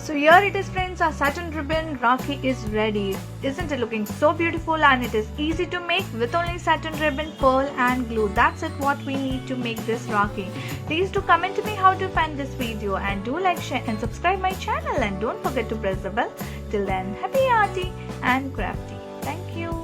So here it is friends, our satin ribbon Rakhi is ready. Isn't it looking so beautiful, and it is easy to make with only satin ribbon, pearl and glue. That's it what we need to make this Rakhi. Please do comment to me how to find this video, and do like, share and subscribe my channel, and don't forget to press the bell. Till then, happy arty and crafty. Thank you.